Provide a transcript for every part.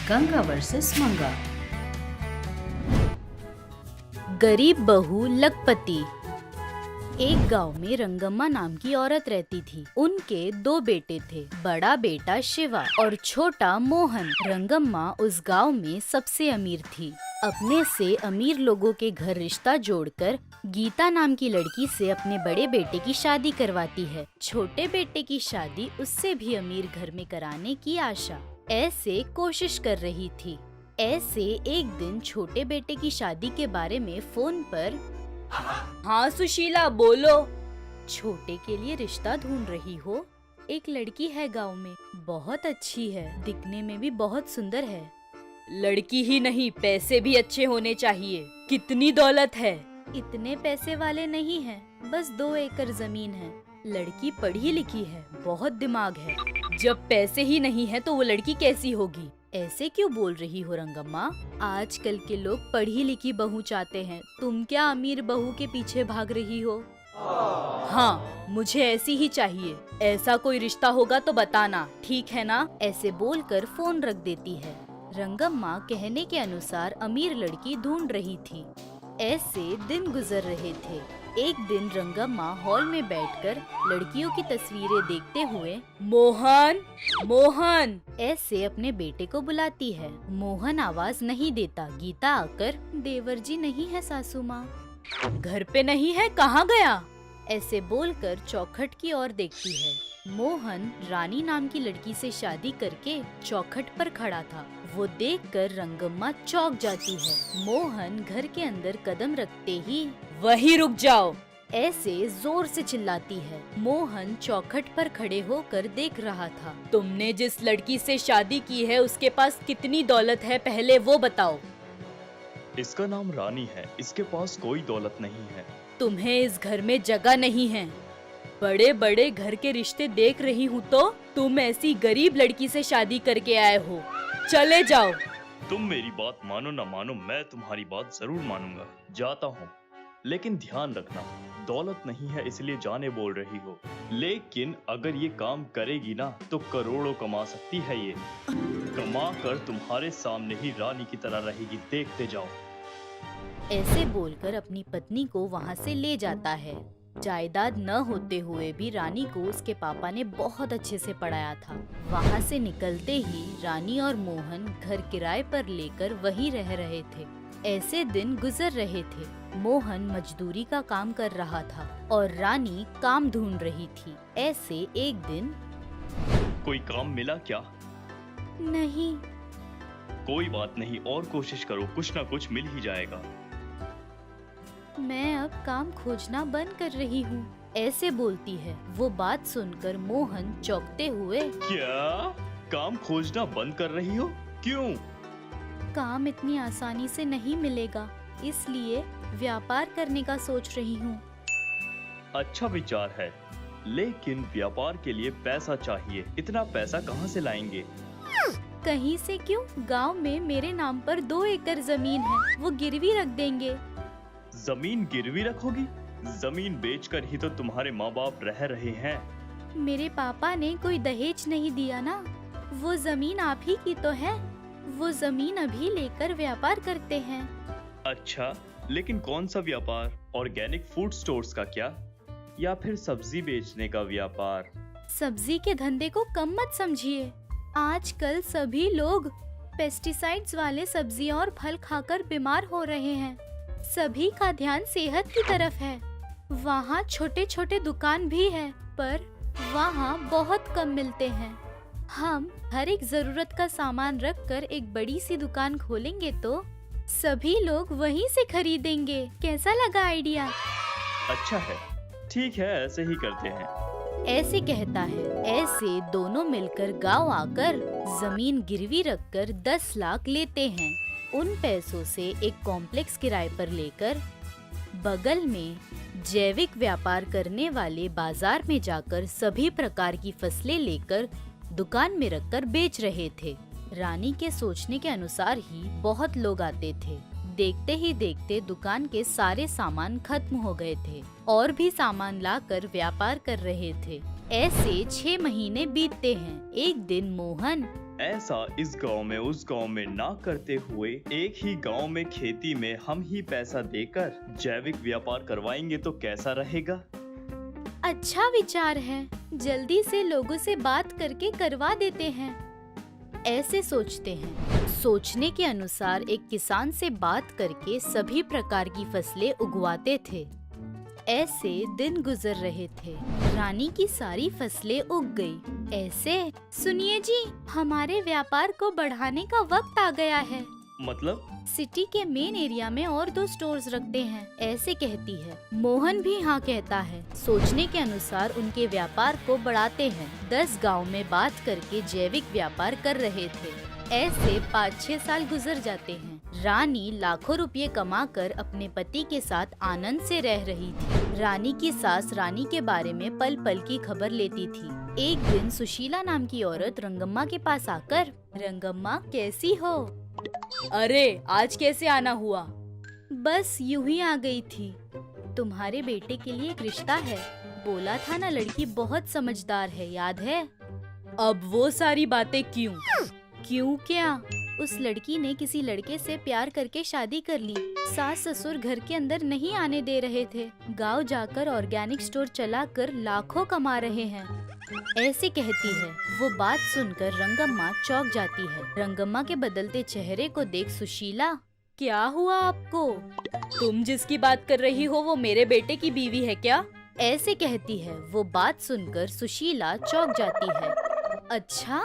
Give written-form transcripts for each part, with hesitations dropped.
Ganga versus मंगा। गरीब बहू लखपति। एक गांव में रंगम्मा नाम की औरत रहती थी। उनके 2 बेटे थे, बड़ा बेटा शिवा और छोटा मोहन। रंगम्मा उस गांव में सबसे अमीर थी। अपने से अमीर लोगों के घर रिश्ता जोड़कर गीता नाम की लड़की से अपने बड़े बेटे की शादी करवाती है। छोटे बेटे की शादी उससे भी अमीर घर में कराने की आशा ऐसे कोशिश कर रही थी। ऐसे एक दिन छोटे बेटे की शादी के बारे में फोन पर, हाँ सुशीला बोलो। छोटे के लिए रिश्ता ढूंढ रही हो? एक लड़की है गांव में, बहुत अच्छी है, दिखने में भी बहुत सुंदर है। लड़की ही नहीं, पैसे भी अच्छे होने चाहिए। कितनी दौलत है? इतने पैसे वाले नहीं हैं, बस 2 एकड़ जमीन है। लड़की पढ़ी लिखी है, बहुत दिमाग है। जब पैसे ही नहीं है तो वो लड़की कैसी होगी? ऐसे क्यों बोल रही हो रंगम्मा? आजकल के लोग पढ़ी लिखी बहू चाहते हैं, तुम क्या अमीर बहू के पीछे भाग रही हो? हाँ, मुझे ऐसी ही चाहिए। ऐसा कोई रिश्ता होगा तो बताना, ठीक है ना? ऐसे बोलकर फोन रख देती है। रंगम्मा कहने के अनुसार अमीर लड़की ढूंढ रही थी। ऐसे दिन गुजर रहे थे। एक दिन रंगम्मा हॉल में बैठकर लड़कियों की तस्वीरें देखते हुए मोहन मोहन ऐसे अपने बेटे को बुलाती है। मोहन आवाज नहीं देता। गीता आकर, देवर जी नहीं है सासू माँ। घर पे नहीं है, कहाँ गया? ऐसे बोलकर चौखट की ओर देखती है। मोहन रानी नाम की लड़की से शादी करके चौखट पर खड़ा था। वो देखकर रंगम्मा चौंक जाती है। मोहन घर के अंदर कदम रखते ही, वहीं रुक जाओ, ऐसे जोर से चिल्लाती है। मोहन चौखट पर खड़े होकर देख रहा था। तुमने जिस लड़की से शादी की है उसके पास कितनी दौलत है, पहले वो बताओ। इसका नाम रानी है, इसके पास कोई दौलत नहीं है। तुम्हें इस घर में जगह नहीं है। बड़े बड़े घर के रिश्ते देख रही हूँ तो तुम ऐसी गरीब लड़की से शादी करके आए हो। चले जाओ। तुम मेरी बात मानो ना मानो, मैं तुम्हारी बात जरूर मानूंगा। जाता हूँ, लेकिन ध्यान रखना, दौलत नहीं है इसलिए जाने बोल रही हो, लेकिन अगर ये काम करेगी ना तो करोड़ों कमा सकती है। ये कमा कर तुम्हारे सामने ही रानी की तरह रहेगी, देखते जाओ। ऐसे बोलकर अपनी पत्नी को वहाँ से ले जाता है। जायदाद न होते हुए भी रानी को उसके पापा ने बहुत अच्छे से पढ़ाया था। वहाँ से निकलते ही रानी और मोहन घर किराए पर लेकर वहीं रह रहे थे। ऐसे दिन गुजर रहे थे। मोहन मजदूरी का काम कर रहा था और रानी काम ढूंढ रही थी। ऐसे एक दिन, कोई काम मिला क्या? नहीं। कोई बात नहीं, और कोशिश करो, कुछ ना कुछ मिल ही जाएगा। मैं अब काम खोजना बंद कर रही हूँ, ऐसे बोलती है। वो बात सुनकर मोहन चौंकते हुए, क्या काम खोजना बंद कर रही हो? क्यों? काम इतनी आसानी से नहीं मिलेगा, इसलिए व्यापार करने का सोच रही हूँ। अच्छा विचार है, लेकिन व्यापार के लिए पैसा चाहिए। इतना पैसा कहाँ से लाएंगे? कहीं से क्यों, गांव में मेरे नाम पर 2 एकड़ जमीन है, वो गिरवी रख देंगे। जमीन गिरवी रखोगी? जमीन बेचकर ही तो तुम्हारे माँ बाप रह रहे हैं। मेरे पापा ने कोई दहेज नहीं दिया ना, वो जमीन आप ही की तो है। वो जमीन अभी लेकर व्यापार करते हैं। अच्छा, लेकिन कौन सा व्यापार? ऑर्गेनिक फूड स्टोर्स का क्या, या फिर सब्जी बेचने का व्यापार? सब्जी के धंधे को कम मत समझिए। आजकल सभी लोग पेस्टिसाइड्स वाले सब्जियां और फल खाकर बीमार हो रहे हैं। सभी का ध्यान सेहत की तरफ है। वहाँ छोटे छोटे दुकान भी है, पर वहाँ बहुत कम मिलते हैं। हम हर एक जरूरत का सामान रखकर एक बड़ी सी दुकान खोलेंगे तो सभी लोग वहीं से खरीदेंगे। कैसा लगा आइडिया? अच्छा है, ठीक है, ऐसे ही करते हैं। ऐसे कहता है। ऐसे दोनों मिलकर गांव आकर जमीन गिरवी रखकर 10 लाख लेते हैं। उन पैसों से एक कॉम्प्लेक्स किराए पर लेकर बगल में जैविक व्यापार करने वाले बाजार में जाकर सभी प्रकार की फसलें लेकर दुकान में रखकर बेच रहे थे। रानी के सोचने के अनुसार ही बहुत लोग आते थे। देखते ही देखते दुकान के सारे सामान खत्म हो गए थे और भी सामान लाकर व्यापार कर रहे थे। ऐसे 6 महीने बीतते हैं। एक दिन मोहन ऐसा इस गांव में उस गांव में ना करते हुए एक ही गांव में खेती में हम ही पैसा देकर जैविक व्यापार करवाएंगे तो कैसा रहेगा? अच्छा विचार है, जल्दी से लोगों से बात करके करवा देते हैं। ऐसे सोचते हैं। सोचने के अनुसार एक किसान से बात करके सभी प्रकार की फसलें उगवाते थे। ऐसे दिन गुजर रहे थे। रानी की सारी फसलें उग गई। ऐसे, सुनिए जी, हमारे व्यापार को बढ़ाने का वक्त आ गया है। मतलब? सिटी के मेन एरिया में और 2 स्टोर्स रखते हैं, ऐसे कहती है। मोहन भी हाँ कहता है। सोचने के अनुसार उनके व्यापार को बढ़ाते हैं। 10 गांव में बात करके जैविक व्यापार कर रहे थे। ऐसे 5-6 साल गुजर जाते हैं। रानी लाखों रुपए कमाकर अपने पति के साथ आनंद से रह रही थी। रानी की सास रानी के बारे में पल पल की खबर लेती थी। एक दिन सुशीला नाम की औरत रंगम्मा के पास आकर, रंगम्मा कैसी हो? अरे आज कैसे आना हुआ? बस यूं ही आ गई थी। तुम्हारे बेटे के लिए एक रिश्ता है, बोला था ना, लड़की बहुत समझदार है, याद है? अब वो सारी बातें क्यों? क्यों क्या? उस लड़की ने किसी लड़के से प्यार करके शादी कर ली। सास ससुर घर के अंदर नहीं आने दे रहे थे। गांव जाकर ऑर्गेनिक स्टोर चलाकर लाखों कमा रहे हैं, ऐसे कहती है। वो बात सुनकर रंगम्मा चौंक जाती है। रंगम्मा के बदलते चेहरे को देख सुशीला, क्या हुआ आपको? तुम जिसकी बात कर रही हो वो मेरे बेटे की बीवी है क्या? ऐसे कहती है। वो बात सुनकर सुशीला चौंक जाती है। अच्छा,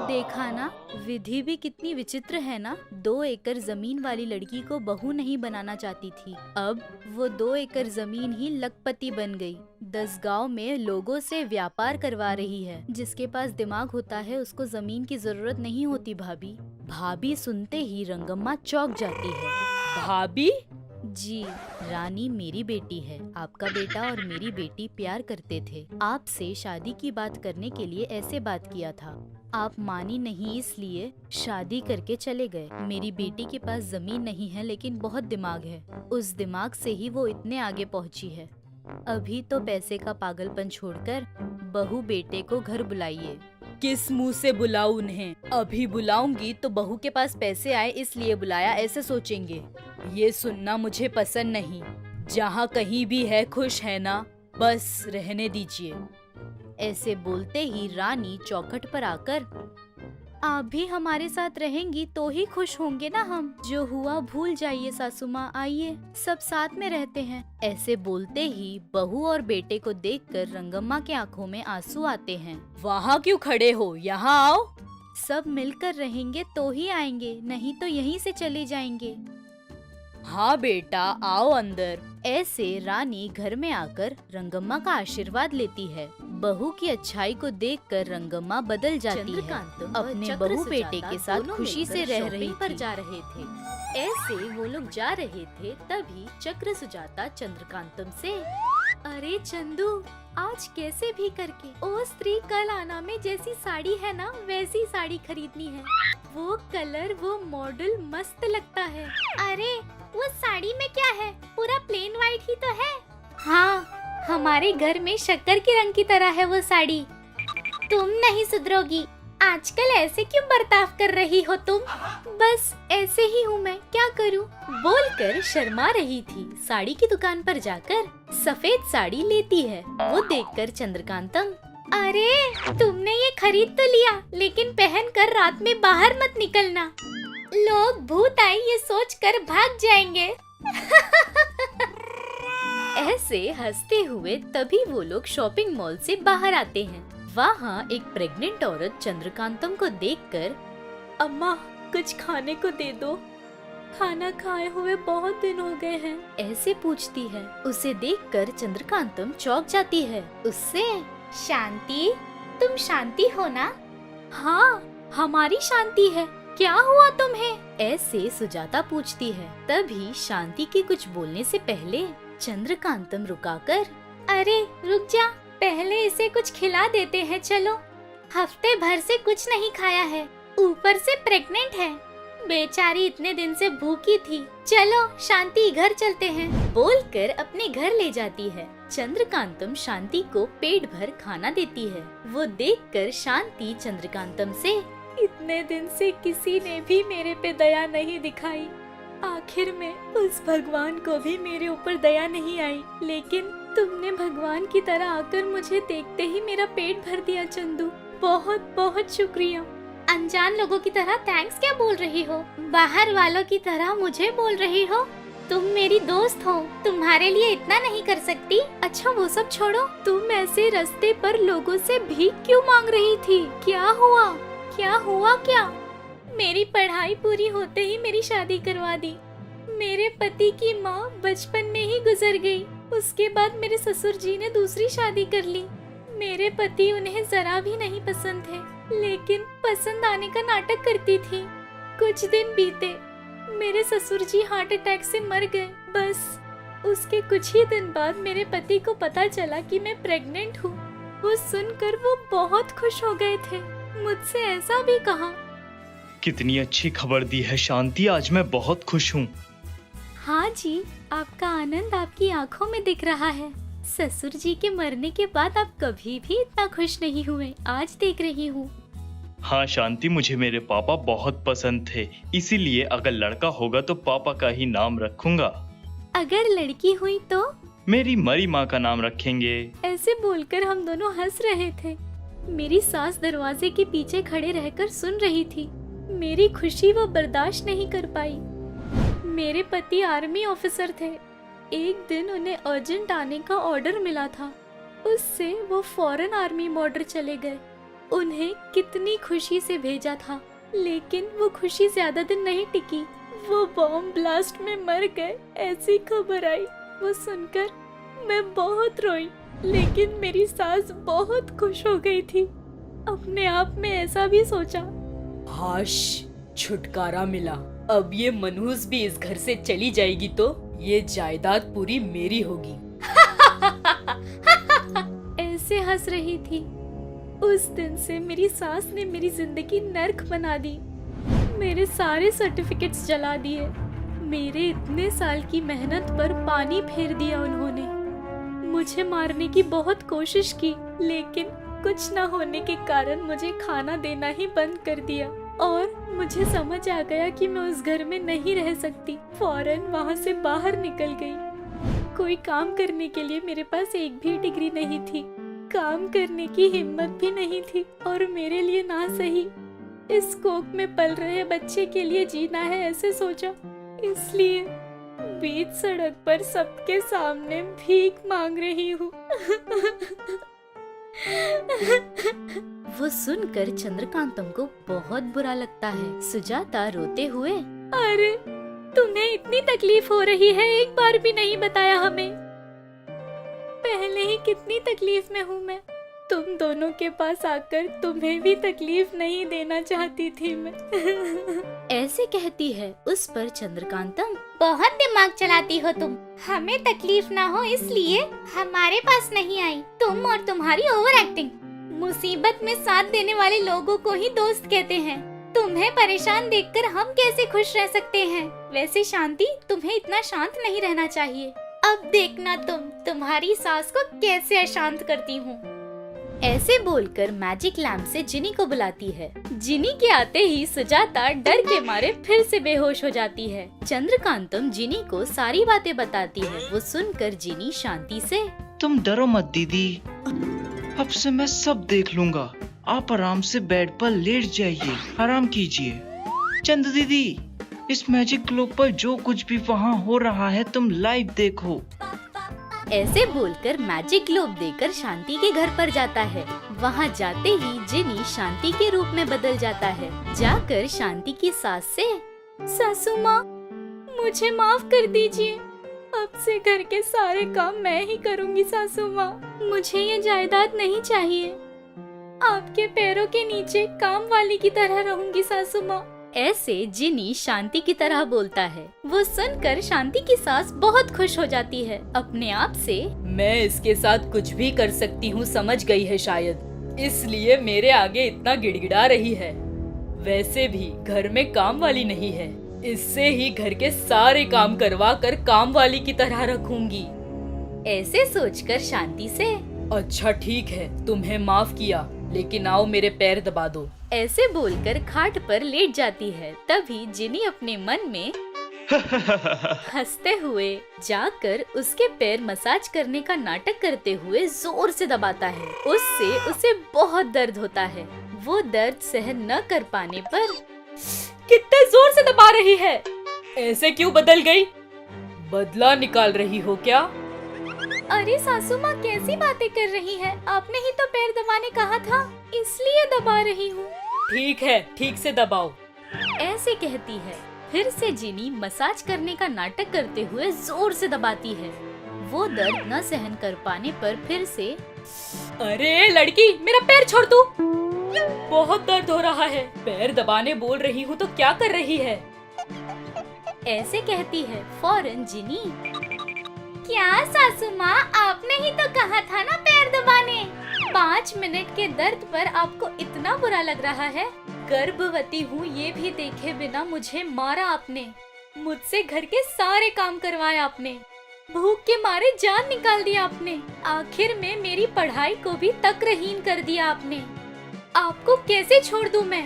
देखा ना, विधि भी कितनी विचित्र है ना। 2 एकड़ जमीन वाली लड़की को बहू नहीं बनाना चाहती थी, अब वो 2 एकड़ जमीन ही लखपति बन गई। 10 गांव में लोगों से व्यापार करवा रही है। जिसके पास दिमाग होता है उसको जमीन की जरूरत नहीं होती। भाभी, भाभी सुनते ही रंगम्मा चौंक जाती है। भाभी? जी, रानी मेरी बेटी है। आपका बेटा और मेरी बेटी प्यार करते थे। आपसे शादी की बात करने के लिए ऐसे बात किया था। आप मानी नहीं, इसलिए शादी करके चले गए। मेरी बेटी के पास जमीन नहीं है लेकिन बहुत दिमाग है। उस दिमाग से ही वो इतने आगे पहुंची है। अभी तो पैसे का पागलपन छोड़कर बहू बेटे को घर बुलाइए। किस मुंह से बुलाऊं उन्हें? अभी बुलाऊंगी तो बहू के पास पैसे आए इसलिए बुलाया, ऐसे सोचेंगे। ये सुनना मुझे पसंद नहीं। जहाँ कहीं भी है खुश है ना, बस रहने दीजिए। ऐसे बोलते ही रानी चौखट पर आकर, आप भी हमारे साथ रहेंगी तो ही खुश होंगे ना हम। जो हुआ भूल जाइए सासू माँ, आइए सब साथ में रहते हैं। ऐसे बोलते ही बहू और बेटे को देखकर रंगम्मा के आंखों में आंसू आते हैं। वहाँ क्यों खड़े हो, यहाँ आओ। सब मिलकर रहेंगे तो ही आएंगे, नहीं तो यहीं से चले जाएंगे। हाँ बेटा, आओ अंदर। ऐसे रानी घर में आकर रंगम्मा का आशीर्वाद लेती है। बहू की अच्छाई को देखकर रंगम्मा बदल जाती है। अपने बहू बेटे के साथ खुशी से रह रही पर जा रहे थे। ऐसे वो लोग जा रहे थे, तभी चक्र सुजाता चंद्रकांतम से, अरे चंदू, आज कैसे भी करके ओ स्त्री कल आना में जैसी साड़ी है ना वैसी साड़ी खरीदनी है। वो कलर, वो मॉडल मस्त लगता है। अरे वो साड़ी में क्या है, पूरा प्लेन व्हाइट ही तो है। हाँ, हमारे घर में शक्कर के रंग की तरह है वो साड़ी। तुम नहीं सुधरोगी, आजकल ऐसे क्यों बर्ताव कर रही हो तुम? बस ऐसे ही हूँ मैं, क्या करूँ? बोलकर शर्मा रही थी। साड़ी की दुकान पर जाकर सफेद साड़ी लेती है। वो देखकर चंद्रकांतम, अरे तुमने ये खरीद तो लिया, लेकिन पहन कर रात में बाहर मत निकलना, लोग भूत आई ये सोचकर भाग जाएंगे। ऐसे हंसते हुए तभी वो लोग शॉपिंग मॉल से बाहर आते हैं। वहाँ एक प्रेग्नेंट औरत चंद्रकांतम को देखकर, अम्मा कुछ खाने को दे दो, खाना खाए हुए बहुत दिन हो गए हैं, ऐसे पूछती है। उसे देखकर चंद्रकांतम चौंक जाती है। उससे, शांति, तुम शांति हो ना? हाँ, हमारी शांति है, क्या हुआ तुम्हें? ऐसे सुजाता पूछती है। तभी शांति के कुछ बोलने से पहले चंद्रकांतम रुकाकर, अरे रुक जा, पहले इसे कुछ खिला देते हैं चलो। हफ्ते भर से कुछ नहीं खाया है, ऊपर से प्रेग्नेंट है, बेचारी इतने दिन से भूखी थी। चलो शांति घर चलते हैं, बोलकर अपने घर ले जाती है। चंद्रकांतम शांति को पेट भर खाना देती है। वो देखकर शांति चंद्रकांतम से, इतने इतने दिन से किसी ने भी मेरे पे दया नहीं दिखाई। आखिर में उस भगवान को भी मेरे ऊपर दया नहीं आई, लेकिन तुमने भगवान की तरह आकर मुझे देखते ही मेरा पेट भर दिया चंदू। बहुत बहुत शुक्रिया। अनजान लोगों की तरह थैंक्स क्या बोल रही हो? बाहर वालों की तरह मुझे बोल रही हो? तुम मेरी दोस्त हो, तुम्हारे लिए इतना नहीं कर सकती? अच्छा वो सब छोड़ो, तुम ऐसे रास्ते पर लोगों से भीख क्यों मांग रही थी? क्या हुआ? क्या हुआ क्या? मेरी पढ़ाई पूरी होते ही मेरी शादी करवा दी। मेरे पति की माँ बचपन में ही गुजर गई। उसके बाद मेरे ससुर जी ने दूसरी शादी कर ली। मेरे पति उन्हें जरा भी नहीं पसंद थे, लेकिन पसंद आने का नाटक करती थी। कुछ दिन बीते, मेरे ससुर जी हार्ट अटैक से मर गए। बस उसके कुछ ही दिन बाद मेरे पति को पता चला कि मैं प्रेग्नेंट हूँ। वो सुनकर वो बहुत खुश हो गए थे। मुझसे ऐसा भी कहा। कितनी अच्छी खबर दी है शांति, आज मैं बहुत खुश हूँ। हाँ जी, आपका आनंद आपकी आंखों में दिख रहा है। ससुर जी के मरने के बाद आप कभी भी इतना खुश नहीं हुए, आज देख रही हूँ। हाँ शांति, मुझे मेरे पापा बहुत पसंद थे, इसीलिए अगर लड़का होगा तो पापा का ही नाम रखूंगा। अगर लड़की हुई तो? मेरी मरी माँ का नाम रखेंगे। ऐसे बोलकर हम दोनों हंस रहे थे। मेरी सास दरवाजे के पीछे खड़े रहकर सुन रही थी। मेरी खुशी वो बर्दाश्त नहीं कर पाई। मेरे पति आर्मी ऑफिसर थे। एक दिन उन्हें अर्जेंट आने का ऑर्डर मिला था। उससे वो फौरन आर्मी बॉर्डर चले गए। उन्हें कितनी खुशी से भेजा था, लेकिन वो खुशी ज्यादा दिन नहीं टिकी। वो बॉम्ब ब्लास्ट में मर गए, ऐसी खबर आई। वो सुनकर मैं बहुत रोई, लेकिन मेरी सास बहुत खुश हो गई थी। अपने आप में ऐसा भी सोचा, हाश, छुटकारा मिला। अब ये मनहूस भी इस घर से चली जाएगी तो ये जायदाद पूरी मेरी होगी। ऐसे हंस रही थी। उस दिन से मेरी सास ने मेरी जिंदगी नर्क बना दी। मेरे सारे सर्टिफिकेट्स जला दिए। मेरे इतने साल की मेहनत पर पानी फेर दिया उन्होंने। मुझे मारने की बहुत कोशिश की, लेकिन कुछ न होने के कारण मुझे खाना देना ही बंद कर दिया। और मुझे समझ आ गया कि मैं उस घर में नहीं रह सकती। फौरन वहाँ से बाहर निकल गई। कोई काम करने के लिए मेरे पास एक भी डिग्री नहीं थी। काम करने की हिम्मत भी नहीं थी, और मेरे लिए ना सही इस कोख में पल रहे बच्चे के लिए जीना है, ऐसे सोचा। इसलिए बीच सड़क पर सबके सामने भीख मांग रही हूँ। वो सुनकर चंद्रकांतम को बहुत बुरा लगता है। सुजाता रोते हुए, अरे तुम्हें इतनी तकलीफ हो रही है, एक बार भी नहीं बताया हमें। पहले ही कितनी तकलीफ में हूँ मैं। तुम दोनों के पास आकर तुम्हें भी तकलीफ नहीं देना चाहती थी मैं। ऐसे कहती है। उस पर चंद्रकांतम, बहुत दिमाग चलाती हो तुम। हमें तकलीफ ना हो इसलिए हमारे पास नहीं आई। तुम और तुम्हारी ओवर एक्टिंग। मुसीबत में साथ देने वाले लोगों को ही दोस्त कहते हैं। तुम्हें परेशान देखकर हम कैसे खुश रह सकते हैं? वैसे शांति, तुम्हें इतना शांत नहीं रहना चाहिए। अब देखना तुम्हारी सास को कैसे अशांत करती हूँ। ऐसे बोलकर मैजिक लैम्प से जिनी को बुलाती है। जिनी के आते ही सुजाता डर के मारे फिर से बेहोश हो जाती है। चंद्रकांतम जिनी को सारी बातें बताती है। वो सुनकर जिनी शांति से, तुम डरो मत दीदी, अब से मैं सब देख लूंगा। आप आराम से बेड पर लेट जाइए, आराम कीजिए। चंद दीदी, इस मैजिक ग्लोब पर जो कुछ भी वहाँ हो रहा है तुम लाइव देखो। ऐसे बोलकर मैजिक ग्लोब देकर शांति के घर पर जाता है। वहाँ जाते ही जिनी शांति के रूप में बदल जाता है। जाकर शांति की सास से, सासू माँ, मुझे माफ कर दीजिए। अब से घर के सारे काम मैं ही करूँगी सासू माँ। मुझे ये जायदाद नहीं चाहिए। आपके पैरों के नीचे काम वाली की तरह रहूंगी सासू माँ। ऐसे जिनी शांति की तरह बोलता है। वो सुनकर शांति की सास बहुत खुश हो जाती है। अपने आप से, मैं इसके साथ कुछ भी कर सकती हूँ, समझ गई है शायद, इसलिए मेरे आगे इतना गिड़गिड़ा रही है। वैसे भी घर में काम वाली नहीं है, इससे ही घर के सारे काम करवा कर काम वाली की तरह रखूंगी। ऐसे सोचकर शांति से, अच्छा ठीक है, तुम्हें माफ किया। लेकिन आओ मेरे पैर दबा दो। ऐसे बोलकर खाट पर लेट जाती है। तभी जिनी अपने मन में हंसते हुए जाकर उसके पैर मसाज करने का नाटक करते हुए जोर से दबाता है। उससे उसे बहुत दर्द होता है। वो दर्द सहन न कर पाने पर कितने जोर से दबा रही है, ऐसे क्यों बदल गई? बदला निकाल रही हो क्या? अरे सासू माँ कैसी बातें कर रही है? आपने ही तो पैर दबाने कहा था, इसलिए दबा रही हूँ। ठीक है, ठीक से दबाओ। ऐसे कहती है। फिर से जिनी मसाज करने का नाटक करते हुए जोर से दबाती है। वो दर्द न सहन कर पाने पर फिर से अरे लड़की, मेरा पैर छोड़ तू। बहुत दर्द हो रहा है। पैर दबाने बोल रही हूँ तो क्या कर रही है? ऐसे कहती है। फौरन जिनी, क्या सासू माँ, आपने ही तो कहा था ना पैर दबाने। 5 मिनट के दर्द पर आपको इतना बुरा लग रहा है? गर्भवती हूँ ये भी देखे बिना मुझे मारा आपने। मुझसे घर के सारे काम करवाए आपने। भूख के मारे जान निकाल दिया आपने। आखिर में मेरी पढ़ाई को भी तकरहीन कर दिया आपने। आपको कैसे छोड़ दूं मैं?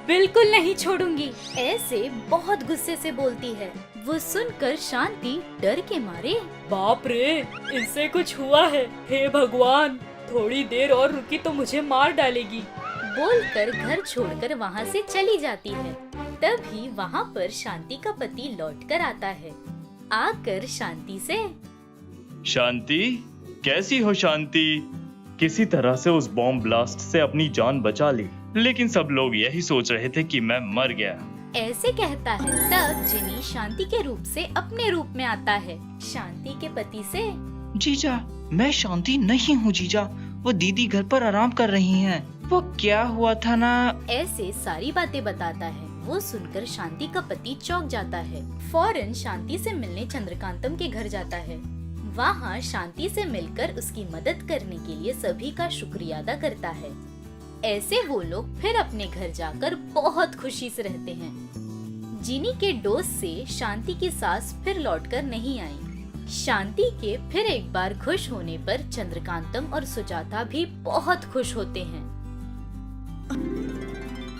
बिल्कुल नहीं छोड़ूंगी। ऐसे बहुत गुस्से से बोलती है। वो सुनकर शांति डर के मारे, बाप रे, इससे कुछ हुआ है। हे भगवान, थोड़ी देर और रुकी तो मुझे मार डालेगी। बोलकर घर छोड़कर वहाँ से चली जाती है। तभी वहाँ पर शांति का पति लौटकर आता है। आकर शांति से, शांति, कैसी हो शांति? किसी तरह से उस बॉम्ब ब्लास्ट से अपनी जान बचा ली, लेकिन सब लोग यही सोच रहे थे कि मैं मर गया। ऐसे कहता है। तब जिनी शांति के रूप से अपने रूप में आता है। शांति के पति से, जीजा, मैं शांति नहीं हूँ जीजा, वो दीदी घर पर आराम कर रही हैं। वो क्या हुआ था ना। ऐसे सारी बातें बताता है। वो सुनकर शांति का पति चौंक जाता है। फौरन शांति से मिलने चंद्रकांतम के घर जाता है। वहाँ शांति से मिलकर उसकी मदद करने के लिए सभी का शुक्रिया अदा करता है। ऐसे वो लोग फिर अपने घर जाकर बहुत खुशी से रहते हैं। जिनी के डोज से शांति की सास फिर लौटकर नहीं आई। शांति के फिर एक बार खुश होने पर चंद्रकांतम और सुजाता भी बहुत खुश होते हैं।